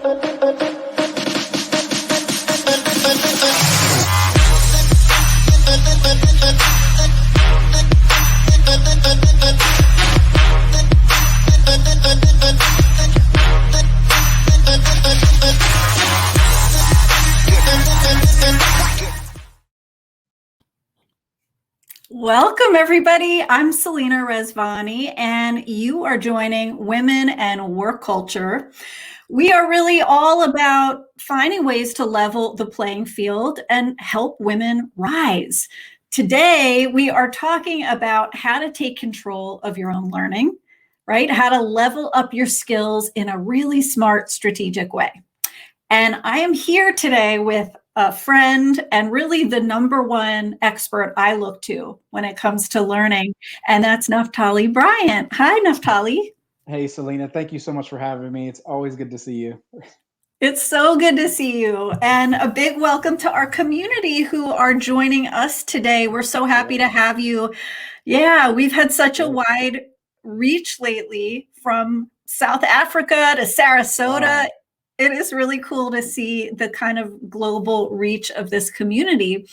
Welcome, everybody. I'm Selena Rezvani, and you are joining Women and Work Culture. We are really all about finding ways to level the playing field and help women rise. Today, we are talking about how to take control of your own learning, right? How to level up your skills in a really smart, strategic way. And I am here today with a friend and really the number one expert I look to when it comes to learning, and that's Naphtali Bryant. Hi, Naphtali. Hey, Selena, thank you so much for having me. It's always good to see you. It's so good to see you. And a big welcome to our community who are joining us today. We're so happy to have you. Yeah, we've had such a wide reach lately from South Africa to Sarasota. Wow. It is really cool to see the kind of global reach of this community.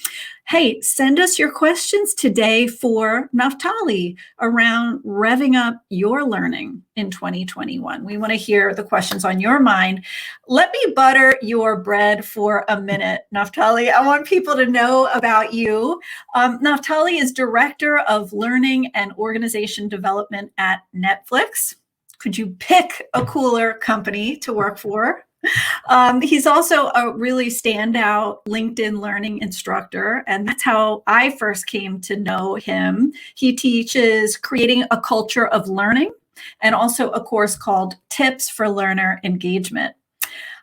Hey, send us your questions today for Naphtali around revving up your learning in 2021. We want to hear the questions on your mind. Let me butter your bread for a minute, Naphtali. I want people to know about you. Naphtali is Director of Learning and Organization Development at Netflix. Could you pick a cooler company to work for? He's also a really standout LinkedIn learning instructor, and that's how I first came to know him. He teaches creating a culture of learning and also a course called Tips for Learner Engagement.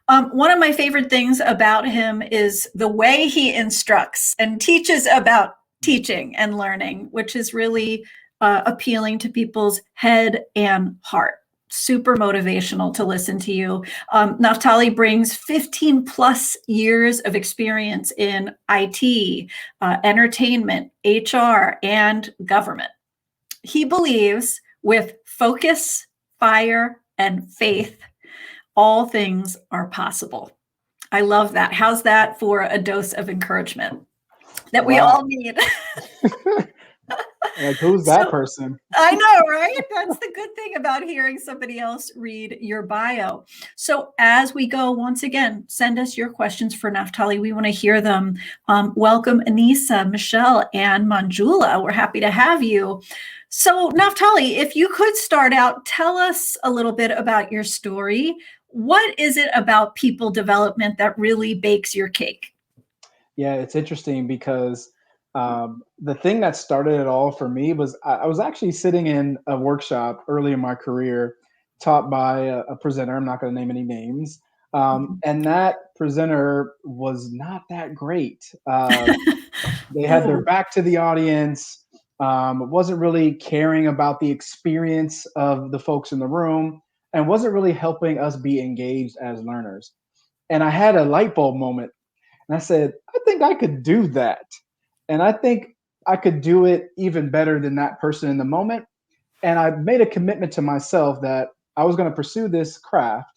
One of my favorite things about him is the way he instructs and teaches about teaching and learning, which is really appealing to people's head and heart. Super motivational to listen to you. Naphtali brings 15 plus years of experience in IT, entertainment, HR, and government. He believes with focus, fire, and faith, all things are possible. I love that. How's that for a dose of encouragement that we all need? Like, who's that person? I know, right? That's the good thing about hearing somebody else read your bio. So as we go, once again, send us your questions for Naphtali. We want to hear them. Welcome, Anissa, Michelle, and Manjula. We're happy to have you. So Naphtali, if you could start out, tell us a little bit about your story. What is it about people development that really bakes your cake? Yeah, it's interesting because the thing that started it all for me was I was actually sitting in a workshop early in my career taught by a presenter. I'm not going to name any names. And that presenter was not that great. They had their back to the audience, wasn't really caring about the experience of the folks in the room, and wasn't really helping us be engaged as learners. And I had a light bulb moment. And I said, I think I could do that. And I think I could do it even better than that person in the moment. And I made a commitment to myself that I was going to pursue this craft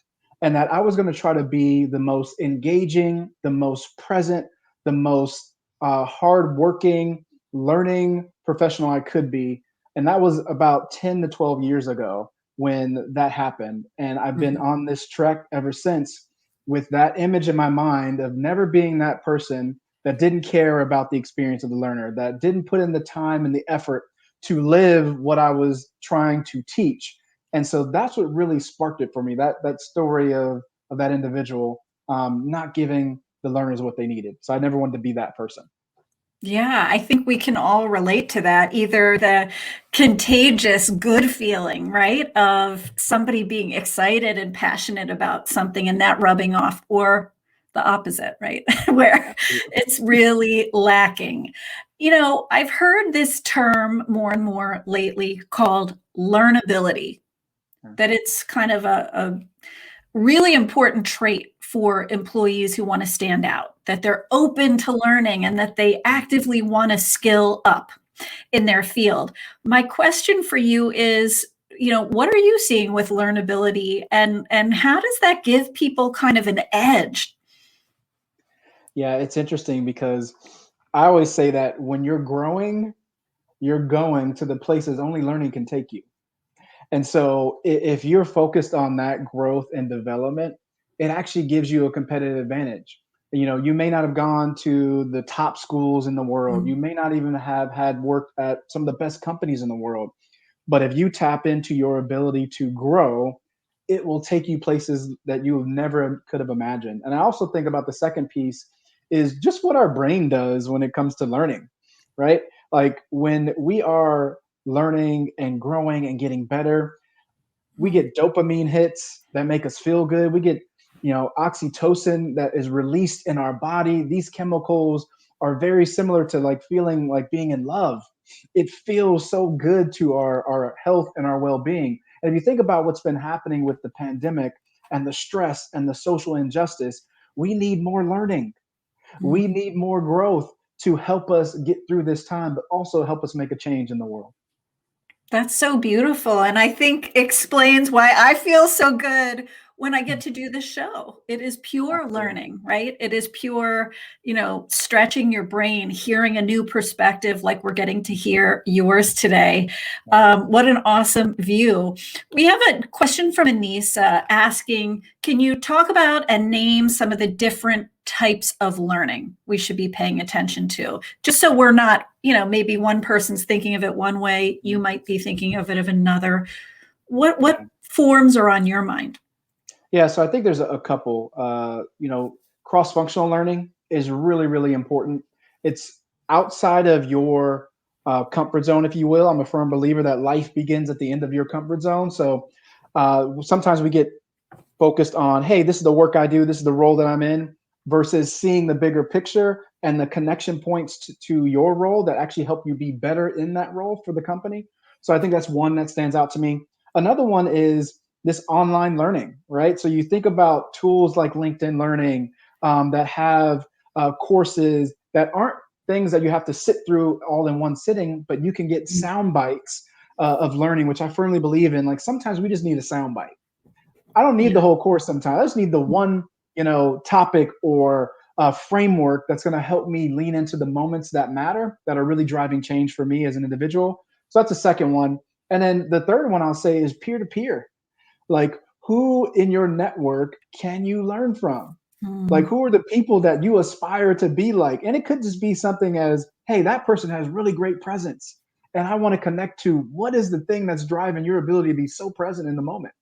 and that I was going to try to be the most engaging, the most present, the most hardworking, learning professional I could be. And that was about 10 to 12 years ago when that happened. And I've been on this trek ever since with that image in my mind of never being that person that didn't care about the experience of the learner, that didn't put in the time and the effort to live what I was trying to teach. And so that's what really sparked it for me, that story of that individual not giving the learners what they needed. So I never wanted to be that person. Yeah, I think we can all relate to that, either the contagious good feeling, right, of somebody being excited and passionate about something and that rubbing off, or the opposite, right, where it's really lacking. You know, I've heard this term more and more lately called learnability, that it's kind of a really important trait for employees who want to stand out, that they're open to learning and that they actively want to skill up in their field. My question for you is, what are you seeing with learnability, and how does that give people kind of an edge? Yeah, it's interesting because I always say that when you're growing, you're going to the places only learning can take you. And so if you're focused on that growth and development, it actually gives you a competitive advantage. You may not have gone to the top schools in the world. You Mm, may not even have had worked at some of the best companies in the world. But if you tap into your ability to grow, it will take you places that you never could have imagined. And I also think about the second piece is just what our brain does when it comes to learning, right? Like when we are learning and growing and getting better, we mm, get dopamine hits that make us feel good. We get, oxytocin that is released in our body. These chemicals are very similar to like feeling like being in love. It feels so good to our health and our well-being. And if you think about what's been happening with the pandemic and the stress and the social injustice, we need more learning. We mm. need more growth to help us get through this time, but also help us make a change in the world. That's so beautiful. And I think explains why I feel so good when I get to do the show. It is pure Absolutely. learning, right? It is pure, stretching your brain, hearing a new perspective like we're getting to hear yours today. What an awesome view. We have a question from Anissa asking, can you talk about and name some of the different types of learning we should be paying attention to? Just so we're not, maybe one person's thinking of it one way, you might be thinking of it of another. What Yeah. forms are on your mind? Yeah, so I think there's a couple. Cross-functional learning is really, really important. It's outside of your comfort zone, if you will. I'm a firm believer that life begins at the end of your comfort zone. So sometimes we get focused on, hey, this is the work I do, this is the role that I'm in, versus seeing the bigger picture and the connection points to your role that actually help you be better in that role for the company. So I think that's one that stands out to me. Another one is this online learning, right? So you think about tools like LinkedIn Learning that have courses that aren't things that you have to sit through all in one sitting, but you can get sound bites of learning, which I firmly believe in. Like sometimes we just need a sound bite. I don't need the Yeah. whole course sometimes. I just need the one, topic or framework that's going to help me lean into the moments that matter that are really driving change for me as an individual. So that's the second one. And then the third one I'll say is peer to peer. Like who in your network can you learn from? Like Mm, who are the people that you aspire to be like? And it could just be something as, hey, that person has really great presence. And I want to connect to what is the thing that's driving your ability to be so present in the moment.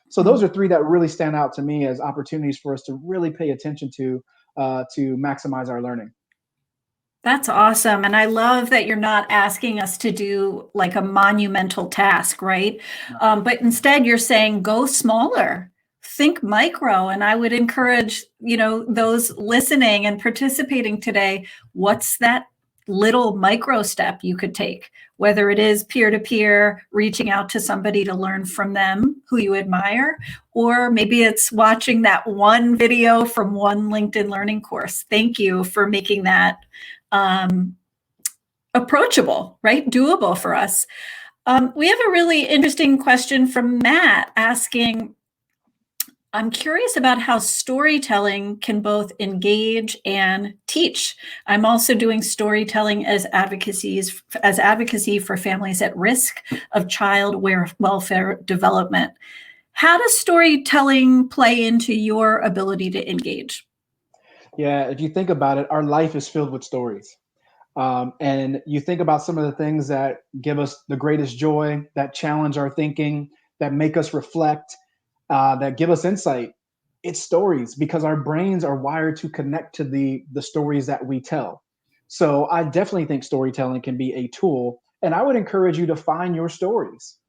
So those mm. are three that really stand out to me as opportunities for us to really pay attention to maximize our learning. That's awesome. And I love that you're not asking us to do like a monumental task, right? But instead, you're saying go smaller, think micro. And I would encourage, those listening and participating today, what's that little micro step you could take? Whether it is peer to peer, reaching out to somebody to learn from them who you admire, or maybe it's watching that one video from one LinkedIn learning course. Thank you for making that um, approachable, right? Doable for us. We have a really interesting question from Matt asking, I'm curious about how storytelling can both engage and teach. I'm also doing storytelling as advocacy for families at risk of child welfare development. How does storytelling play into your ability to engage? Yeah, if you think about it, our life is filled with stories. And you think about some of the things that give us the greatest joy, that challenge our thinking, that make us reflect, that give us insight. It's stories because our brains are wired to connect to the stories that we tell. So I definitely think storytelling can be a tool, and I would encourage you to find your stories.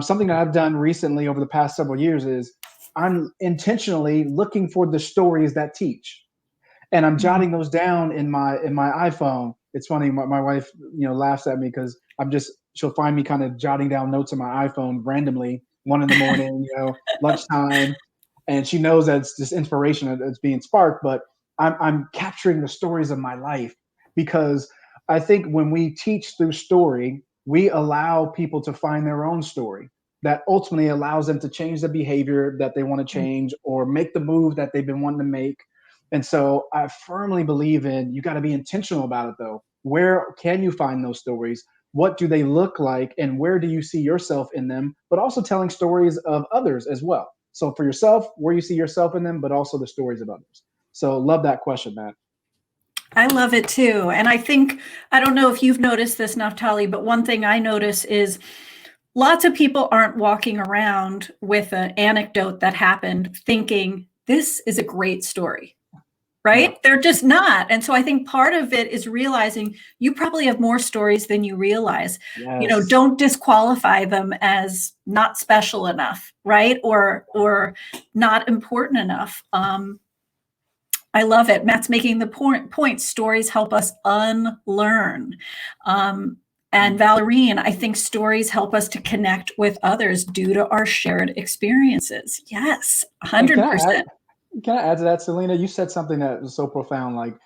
Something that I've done recently over the past several years is I'm intentionally looking for the stories that teach, and I'm Mm. jotting those down in my iPhone. It's funny, my wife, laughs at me because she'll find me kind of jotting down notes on my iPhone randomly, 1 in the morning, lunchtime, and she knows that it's this inspiration that's being sparked. But I'm capturing the stories of my life because I think when we teach through story, we allow people to find their own story. that ultimately allows them to change the behavior that they want to change or make the move that they've been wanting to make. And so I firmly believe in, you got to be intentional about it though. Where can you find those stories? What do they look like? And where do you see yourself in them? But also telling stories of others as well. So for yourself, where you see yourself in them, but also the stories of others. So love that question, Matt. I love it too. And I think, I don't know if you've noticed this, Naphtali, but one thing I notice is lots of people aren't walking around with an anecdote that happened thinking, this is a great story, right? Yeah. They're just not. And so I think part of it is realizing you probably have more stories than you realize. Yes. Don't disqualify them as not special enough, right? Or not important enough. I love it. Matt's making the point. Stories help us unlearn. And Valerine, I think stories help us to connect with others due to our shared experiences. Yes, And 100%. can I add to that, Selena? You said something that was so profound, like,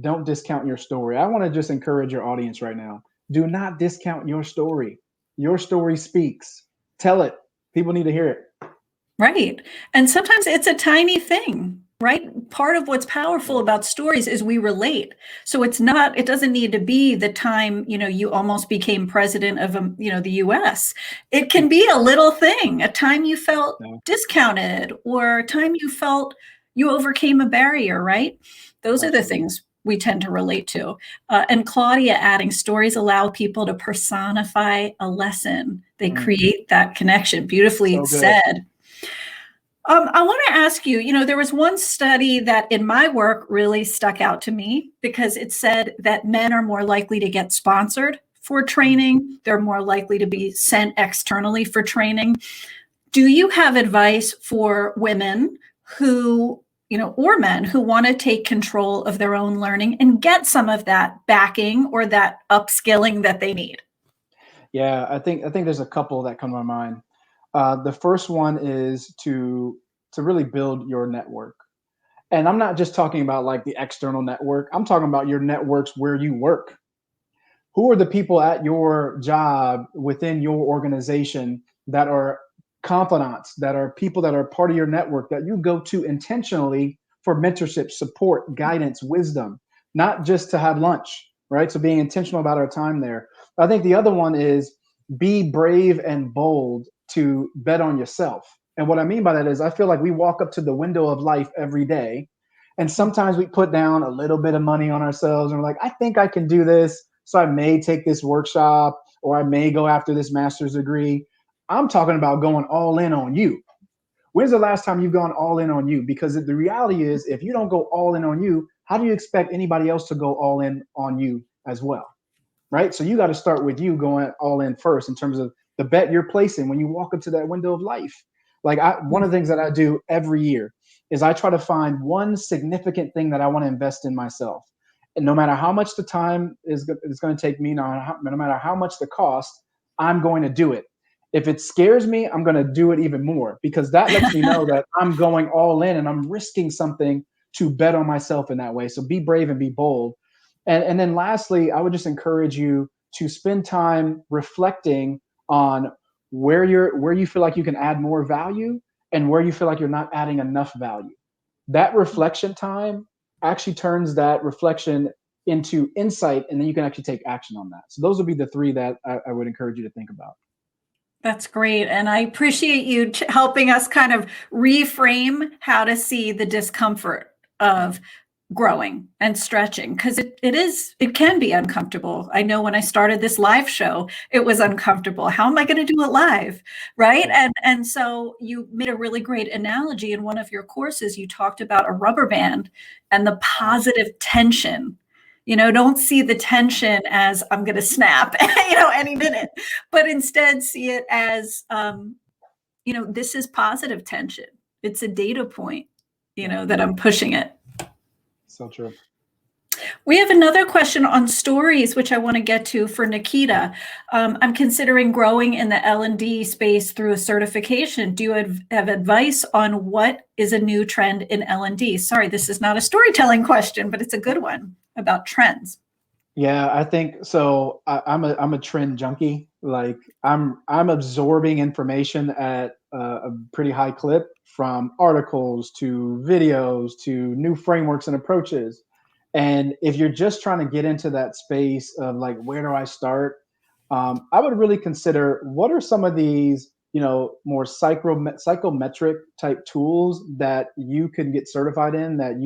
don't discount your story. I want to just encourage your audience right now. Do not discount your story. Your story speaks. Tell it. People need to hear it. Right. And sometimes it's a tiny thing, right? Part of what's powerful about stories is we relate. So it doesn't need to be the time, you almost became president of, the US. It can be a little thing, a time you felt Yeah, discounted or a time you felt you overcame a barrier, right? Those are the absolutely. things we tend to relate to. And Claudia adding stories allow people to personify a lesson. They create that connection. Beautifully So good. said. I want to ask you, there was one study that in my work really stuck out to me because it said that men are more likely to get sponsored for training. They're more likely to be sent externally for training. Do you have advice for women who, or men who want to take control of their own learning and get some of that backing or that upskilling that they need? Yeah, I think there's a couple that come to my mind. The first one is to really build your network. And I'm not just talking about like the external network. I'm talking about your networks where you work. Who are the people at your job within your organization that are confidants, that are people that are part of your network that you go to intentionally for mentorship, support, guidance, wisdom, not just to have lunch, right? So being intentional about our time there. I think the other one is be brave and bold to bet on yourself. And what I mean by that is I feel like we walk up to the window of life every day. And sometimes we put down a little bit of money on ourselves and we're like, I think I can do this. So I may take this workshop or I may go after this master's degree. I'm talking about going all in on you. When's the last time you've gone all in on you? Because the reality is, if you don't go all in on you, how do you expect anybody else to go all in on you as well? Right? So you got to start with you going all in first in terms of the bet you're placing when you walk into that window of life. Like one of the things that I do every year is I try to find one significant thing that I want to invest in myself. And no matter how much the time is going to take me, no matter how much the cost, I'm going to do it. If it scares me, I'm going to do it even more because that lets me know that I'm going all in and I'm risking something to bet on myself in that way. So be brave and be bold. And then lastly, I would just encourage you to spend time reflecting on where you feel like you can add more value and where you feel like you're not adding enough value. That reflection time actually turns that reflection into insight, and then you can actually take action on that. So those would be the three that I would encourage you to think about. That's great. And I appreciate you helping us kind of reframe how to see the discomfort of growing and stretching because it can be uncomfortable. I know when I started this live show, it was uncomfortable. How am I going to do it live? Right. Yeah. And so you made a really great analogy in one of your courses. You talked about a rubber band and the positive tension. Don't see the tension as I'm going to snap, any minute, but instead see it as, this is positive tension. It's a data point, Yeah. that I'm pushing it. So true. We have another question on stories, which I want to get to for Nikita. I'm considering growing in the L&D space through a certification. Do you have advice on what is a new trend in L&D? Sorry, this is not a storytelling question, but it's a good one about trends. Yeah, I think so. I'm a trend junkie. Like I'm absorbing information at a pretty high clip, from articles to videos to new frameworks and approaches. And if you're just trying to get into that space of like, where do I start? I would really consider, what are some of these, more psychometric type tools that you can get certified in, that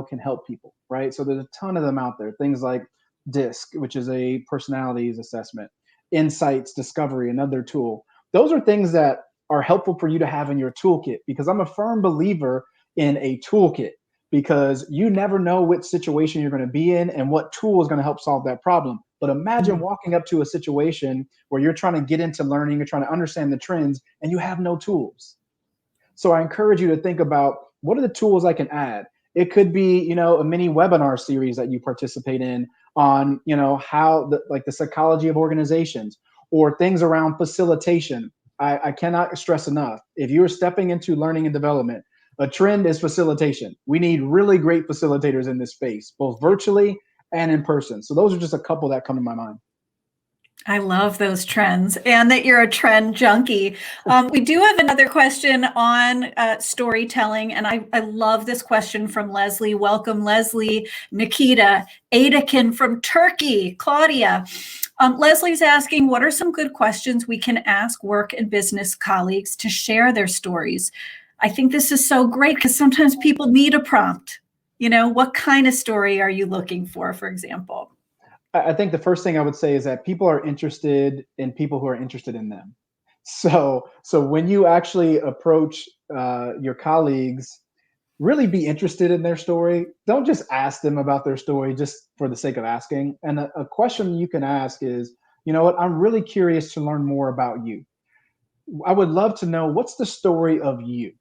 can help people, right? So there's a ton of them out there. Things like DISC, which is a personalities assessment, Insights Discovery, another tool. Those are things that are helpful for you to have in your toolkit, because I'm a firm believer in a toolkit, because you never know which situation you're going to be in and what tool is going to help solve that problem. But imagine Mm. walking up to a situation where you're trying to get into learning, you're trying to understand the trends, and you have no tools. So I encourage you to think about, what are the tools I can add? It could be, a mini webinar series that you participate in on, how the psychology of organizations, or things around facilitation. I cannot stress enough, if you're stepping into learning and development, a trend is facilitation. We need really great facilitators in this space, both virtually and in person. So those are just a couple that come to my mind. I love those trends, and that you're a trend junkie. We do have another question on storytelling, and I love this question from Leslie. Welcome, Leslie, Nikita, Adakin from Turkey, Claudia. Leslie's asking, what are some good questions we can ask work and business colleagues to share their stories? I think this is so great, because sometimes people need a prompt. What kind of story are you looking for example? I think the first thing I would say is that people are interested in people who are interested in them. So when you actually approach your colleagues, really be interested in their story. Don't just ask them about their story just for the sake of asking. And a question you can ask is, you know what, I'm really curious to learn more about you. I would love to know, what's the story of you?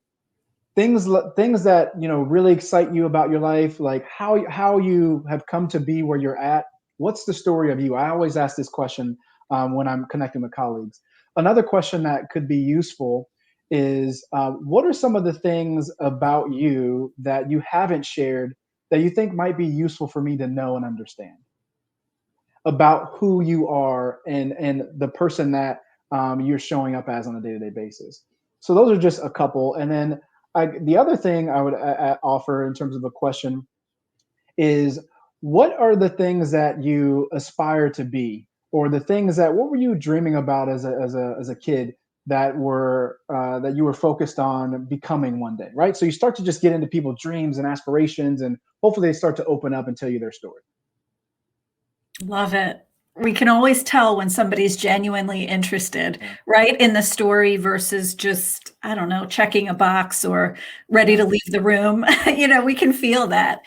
Things that really excite you about your life, like how you have come to be where you're at. What's the story of you? I always ask this question when I'm connecting with colleagues. Another question that could be useful is, what are some of the things about you that you haven't shared that you think might be useful for me to know and understand about who you are, and the person that you're showing up as on a day-to-day basis. So those are just a couple. And then the other thing I would offer in terms of a question is, what are the things that you aspire to be, or the things what were you dreaming about as a kid, that you were focused on becoming one day, right? So you start to just get into people's dreams and aspirations, and hopefully they start to open up and tell you their story. Love it. We can always tell when somebody's genuinely interested, right, in the story versus just, I don't know, checking a box or ready to leave the room. We can feel that.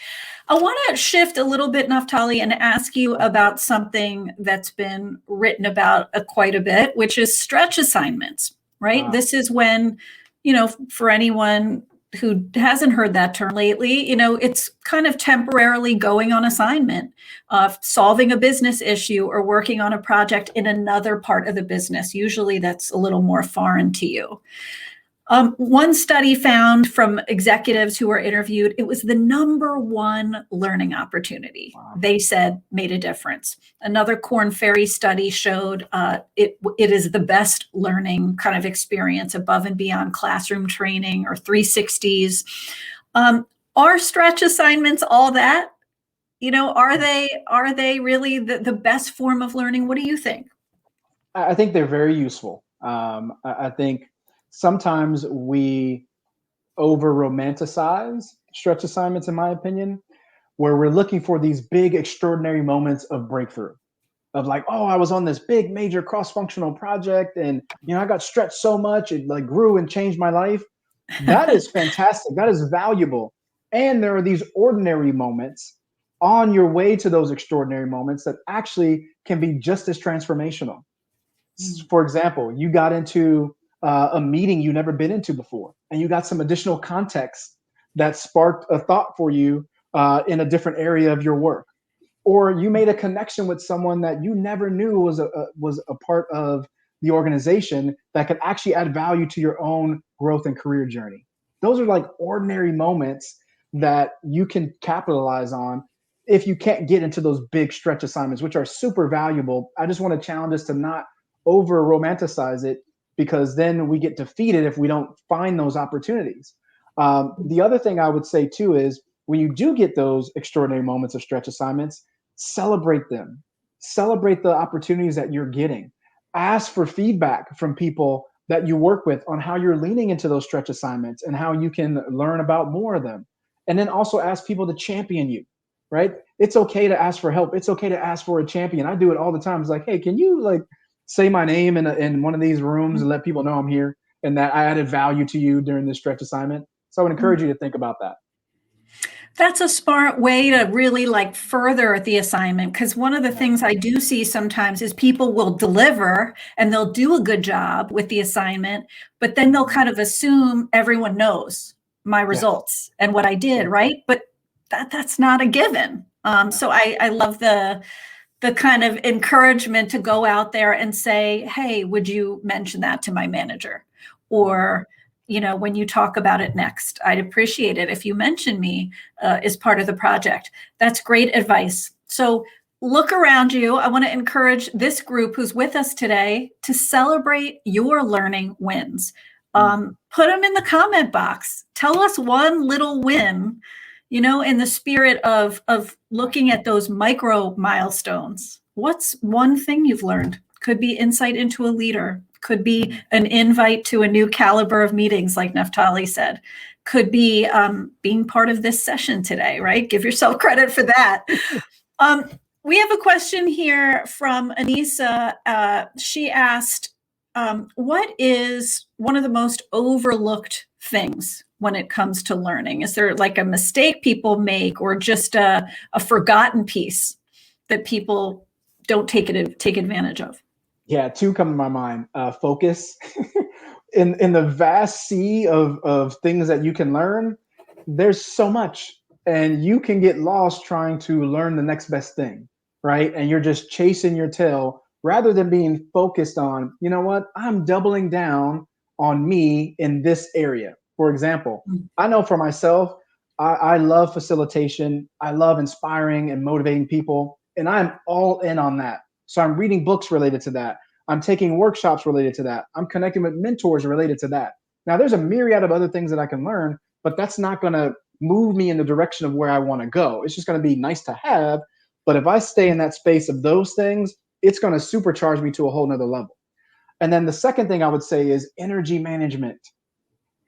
I want to shift a little bit, Naphtali, and ask you about something that's been written about quite a bit, which is stretch assignments, right? Wow. This is when, for anyone who hasn't heard that term lately, it's kind of temporarily going on assignment, solving a business issue or working on a project in another part of the business. Usually that's a little more foreign to you. One study found from executives who were interviewed, it was the number one learning opportunity. Wow. They said made a difference. Another Korn Ferry study showed it is the best learning kind of experience above and beyond classroom training or 360s. Are stretch assignments all that? Are they really the best form of learning? What do you think? I think they're very useful. I think sometimes we over romanticize stretch assignments, in my opinion, where we're looking for these big, extraordinary moments of breakthrough, of like, oh, I was on this big, major cross-functional project, and I got stretched so much, it like grew and changed my life. That is fantastic. That is valuable. And there are these ordinary moments on your way to those extraordinary moments that actually can be just as transformational. For example, you got into a meeting you never been into before, and you got some additional context that sparked a thought for you in a different area of your work. Or you made a connection with someone that you never knew was a part of the organization, that could actually add value to your own growth and career journey. Those are like ordinary moments that you can capitalize on if you can't get into those big stretch assignments, which are super valuable. I just want to challenge us to not over romanticize it, because then we get defeated if we don't find those opportunities. The other thing I would say too is when you do get those extraordinary moments of stretch assignments, celebrate them. Celebrate the opportunities that you're getting. Ask for feedback from people that you work with on how you're leaning into those stretch assignments and how you can learn about more of them. And then also ask people to champion you, right? It's okay to ask for help. It's okay to ask for a champion. I do it all the time. It's like, hey, can you like say my name in one of these rooms and let people know I'm here and that I added value to you during this stretch assignment? So I would encourage you to think about that. That's a smart way to really like further the assignment, because one of the Yeah. things I do see sometimes is people will deliver and they'll do a good job with the assignment, but then they'll kind of assume everyone knows my results and what I did, right? But that's not a given. So I love the kind of encouragement to go out there and say, hey, would you mention that to my manager? Or, you know, when you talk about it next, I'd appreciate it if you mention me as part of the project. That's great advice. So look around you. I want to encourage this group who's with us today to celebrate your learning wins. Put them in the comment box. Tell us one little win, you know, in the spirit of looking at those micro milestones. What's one thing you've learned? Could be insight into a leader, could be an invite to a new caliber of meetings, like Naphtali said, could be being part of this session today, right? Give yourself credit for that. We have a question here from Anissa. She asked, what is one of the most overlooked things when it comes to learning? Is there like a mistake people make or just a forgotten piece that people don't take advantage of? Yeah, two come to my mind. Focus. In the vast sea of things that you can learn, there's so much, and you can get lost trying to learn the next best thing, right? And you're just chasing your tail rather than being focused on, you know what, I'm doubling down on me in this area. For example, I know for myself, I love facilitation. I love inspiring and motivating people, and I'm all in on that. So I'm reading books related to that. I'm taking workshops related to that. I'm connecting with mentors related to that. Now, there's a myriad of other things that I can learn, but that's not going to move me in the direction of where I want to go. It's just going to be nice to have. But if I stay in that space of those things, it's going to supercharge me to a whole nother level. And then the second thing I would say is energy management,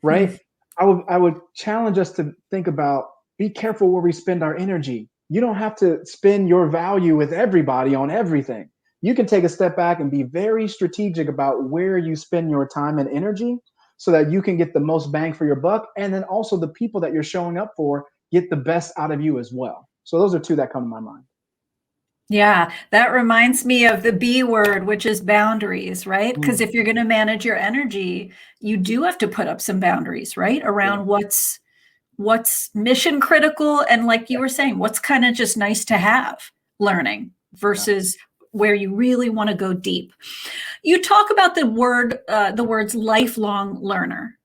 right? I would challenge us to think about, be careful where we spend our energy. You don't have to spend your value with everybody on everything. You can take a step back and be very strategic about where you spend your time and energy so that you can get the most bang for your buck. And then also the people that you're showing up for get the best out of you as well. So those are two that come to my mind. Yeah, that reminds me of the B word, which is boundaries, right? Because if you're going to manage your energy, you do have to put up some boundaries, right? Around what's mission critical and, like you were saying, what's kind of just nice to have learning versus where you really want to go deep. You talk about the words lifelong learner.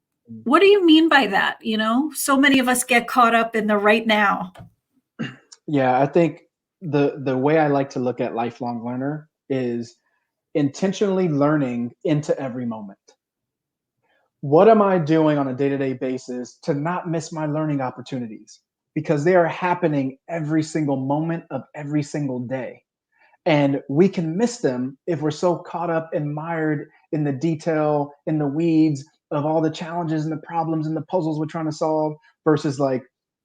What do you mean by that? You know, so many of us get caught up in the right now. Yeah, I think the way I like to look at lifelong learner is intentionally learning into every moment. What am I doing on a day-to-day basis to not miss my learning opportunities? Because they are happening every single moment of every single day. And we can miss them if we're so caught up and mired in the detail, in the weeds of all the challenges and the problems and the puzzles we're trying to solve versus like,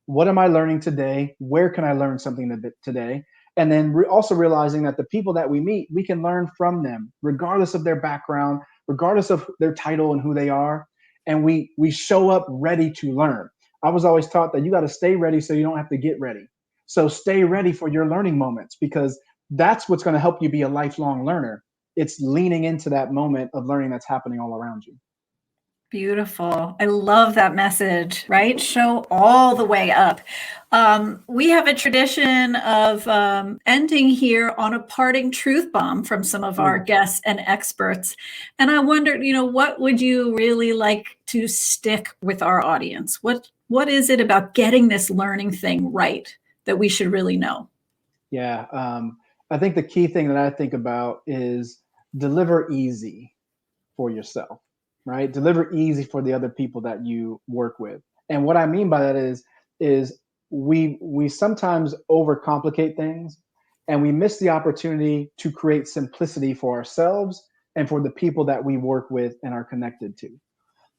what am I learning today? Where can I learn something today? And then we're also realizing that the people that we meet, we can learn from them, regardless of their background, regardless of their title and who they are. And we show up ready to learn. I was always taught that you got to stay ready so you don't have to get ready. So stay ready for your learning moments, because that's what's going to help you be a lifelong learner. It's leaning into that moment of learning that's happening all around you. Beautiful. I love that message, right? Show all the way up. We have a tradition of ending here on a parting truth bomb from some of our guests and experts. And I wondered, you know, what would you really like to stick with our audience? What is it about getting this learning thing right that we should really know? Yeah. I think the key thing that I think about is deliver easy for yourself, right? Deliver easy for the other people that you work with. And what I mean by that is we sometimes overcomplicate things, and we miss the opportunity to create simplicity for ourselves and for the people that we work with and are connected to.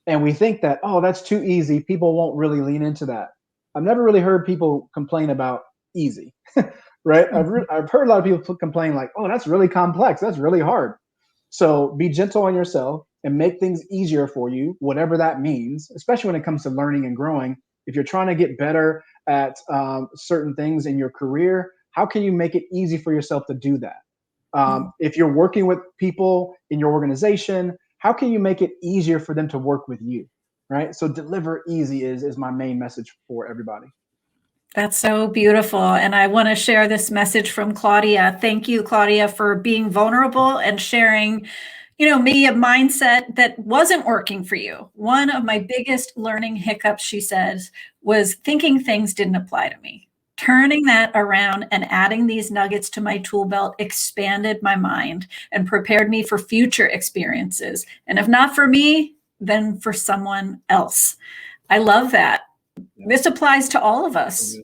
And we think that, oh, that's too easy, people won't really lean into that. I've never really heard people complain about easy. Right? I've heard a lot of people complain like, oh, that's really complex, that's really hard. So be gentle on yourself and make things easier for you, whatever that means, especially when it comes to learning and growing. If you're trying to get better at certain things in your career, how can you make it easy for yourself to do that? If you're working with people in your organization, how can you make it easier for them to work with you? Right? So deliver easy is my main message for everybody. That's so beautiful. And I want to share this message from Claudia. Thank you, Claudia, for being vulnerable and sharing, maybe a mindset that wasn't working for you. One of my biggest learning hiccups, she says, was thinking things didn't apply to me. Turning that around and adding these nuggets to my tool belt expanded my mind and prepared me for future experiences. And if not for me, then for someone else. I love that. This applies to all of us,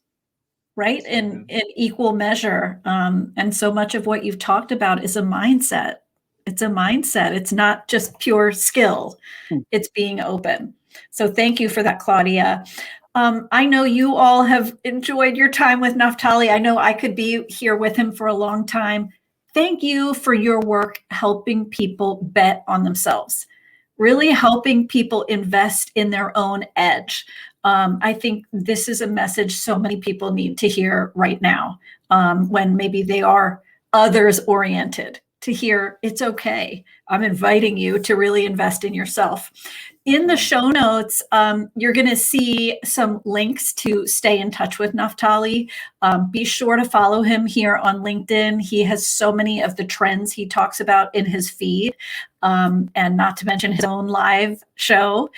right? In equal measure. And so much of what you've talked about is a mindset. It's a mindset. It's not just pure skill. It's being open. So thank you for that, Claudia. I know you all have enjoyed your time with Naphtali. I know I could be here with him for a long time. Thank you for your work helping people bet on themselves, really helping people invest in their own edge. I think this is a message so many people need to hear right now, when maybe they are others oriented, to hear it's okay. I'm inviting you to really invest in yourself. In the show notes, you're going to see some links to stay in touch with Naphtali. Be sure to follow him here on LinkedIn. He has so many of the trends he talks about in his feed, and not to mention his own live show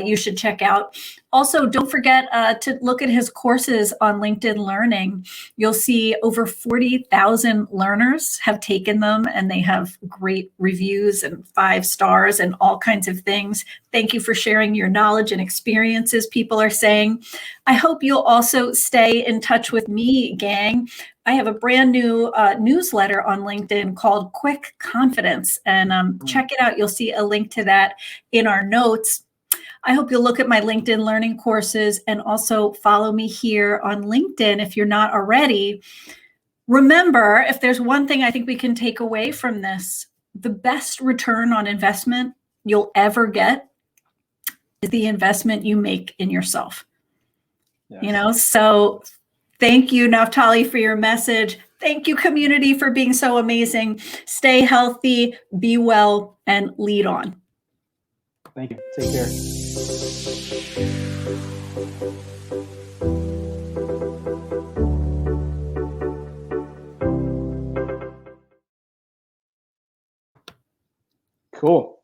you should check out. Also, don't forget to look at his courses on LinkedIn Learning. You'll see over 40,000 learners have taken them, and they have great reviews and 5 stars and all kinds of things. Thank you for sharing your knowledge and experiences, people are saying. I hope you'll also stay in touch with me, gang. I have a brand new newsletter on LinkedIn called Quick Confidence, and check it out. You'll see a link to that in our notes. I hope you'll look at my LinkedIn Learning courses and also follow me here on LinkedIn if you're not already. Remember, if there's one thing I think we can take away from this, the best return on investment you'll ever get is the investment you make in yourself. Yes. So thank you, Naphtali, for your message. Thank you, community, for being so amazing. Stay healthy, be well, and lead on. Thank you. Take care. Cool.